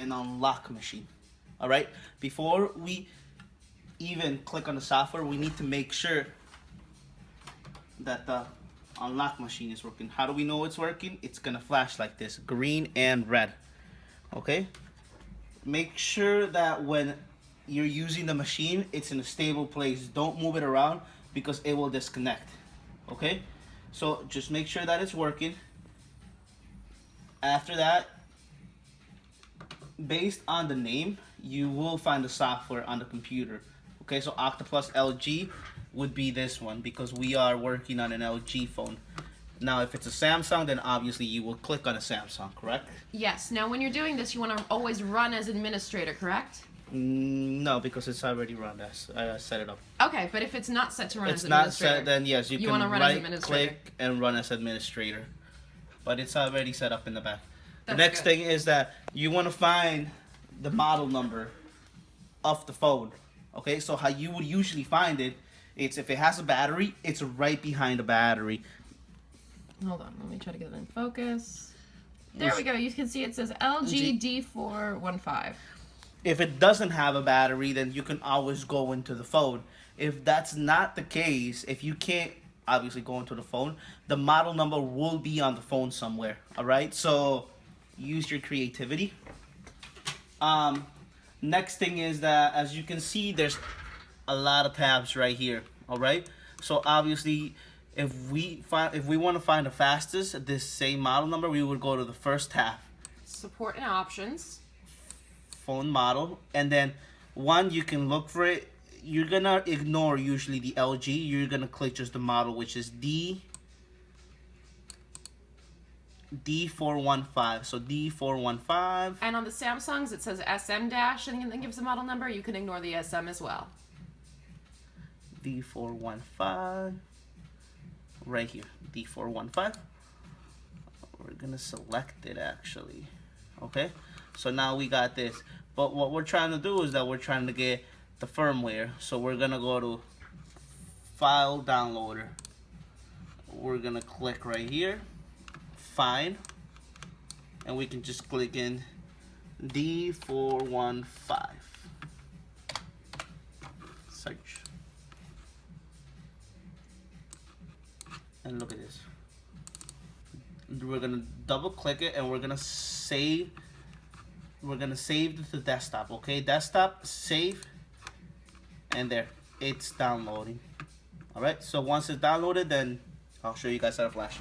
an unlock machine. All right, before we even click on the software, we need to make sure that the unlock machine is working. How do we know it's working? It's gonna flash like this, green and red. Okay, make sure that when you're using the machine, it's in a stable place. Don't move it around because it will disconnect. Okay, so just make sure that it's working. After that, based on the name, you will find the software on the computer. Okay, so Octoplus LG would be this one because we are working on an LG phone. Now, if it's a Samsung, then obviously you will click on a Samsung, correct? Yes. Now, when you're doing this, you want to always run as administrator, correct? No, because it's already run as I set it up. Okay, but if it's not set to run It's as not administrator, set, then yes, you can wanna run as right administrator. click and run as administrator. But it's already set up in the back. The That's next good. thing is that you want to find the model number of the phone. Okay, so how you would usually find it, it's if it has a battery, it's right behind the battery. Hold on, let me try to get it in focus. There we go. You can see it says LG D415. If it doesn't have a battery, then you can always go into the phone. If that's not the case, if you can't obviously go into the phone, the model number will be on the phone somewhere. All right, so use your creativity. Next thing is that, as you can see, there's a lot of tabs right here. All right, so obviously, if we want to find the fastest, this same model number, we would go to the first tab, Support and options. phone model, and then one you can look for it. You're gonna ignore usually the LG. You're gonna click just the model, which is D415. So D415. And on the Samsungs, it says SM dash, and then gives the model number. You can ignore the SM as well. D415. Right here, D415. We're gonna select it actually. Okay, so now we got this. But what we're trying to do is that we're trying to get the firmware. So we're gonna go to File Downloader. We're gonna click right here, Find, and we can just click in D415. Search. And look at this. We're gonna double click it and we're gonna save. We're gonna save to the desktop. Okay, desktop, save, and there, it's downloading. All right. So once it's downloaded, then I'll show you guys how to flash.